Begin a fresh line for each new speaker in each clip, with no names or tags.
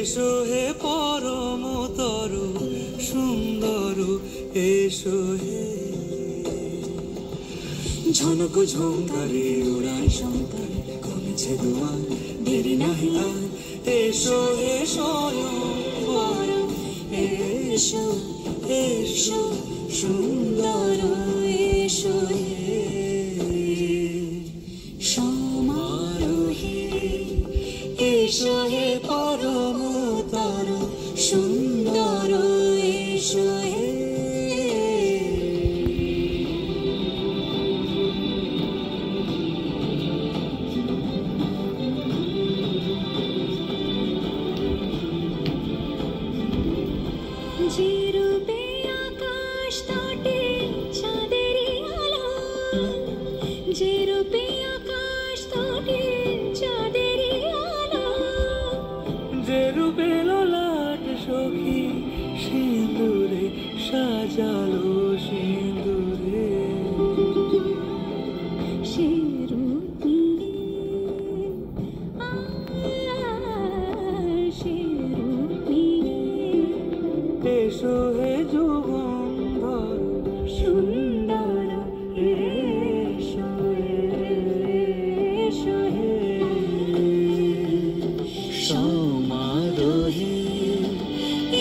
এসো হে পরম তরু সুন্দর, এসো হে। ঝনক ঝঙ্কারে উড়ায় শঙ্কারে কমেছে দুয়ার, দেরি নাহি আর। এসো হে স্বয়ং পরম, এসো এসো সুন্দর, এসো হে সমারোহে। এসো হে পরম তরু সুন্দর, এসো হে।
যে রূপে আকাশ তটে চাঁদেরই আলো, যে রূপে আকাশ তটে চাঁদেরই আলো,
যে রূপে ললাট সখী সিঁদুরে সাজালো সিঁদুরে।
সে রূপ নিয়ে সে রূপ নিয়ে।
এসো হে যুগন্ধর
সুন্দর, এসো এসো হে
সমারোহে।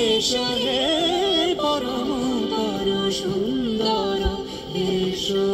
এসো হে পরম তরু সুন্দর, এসো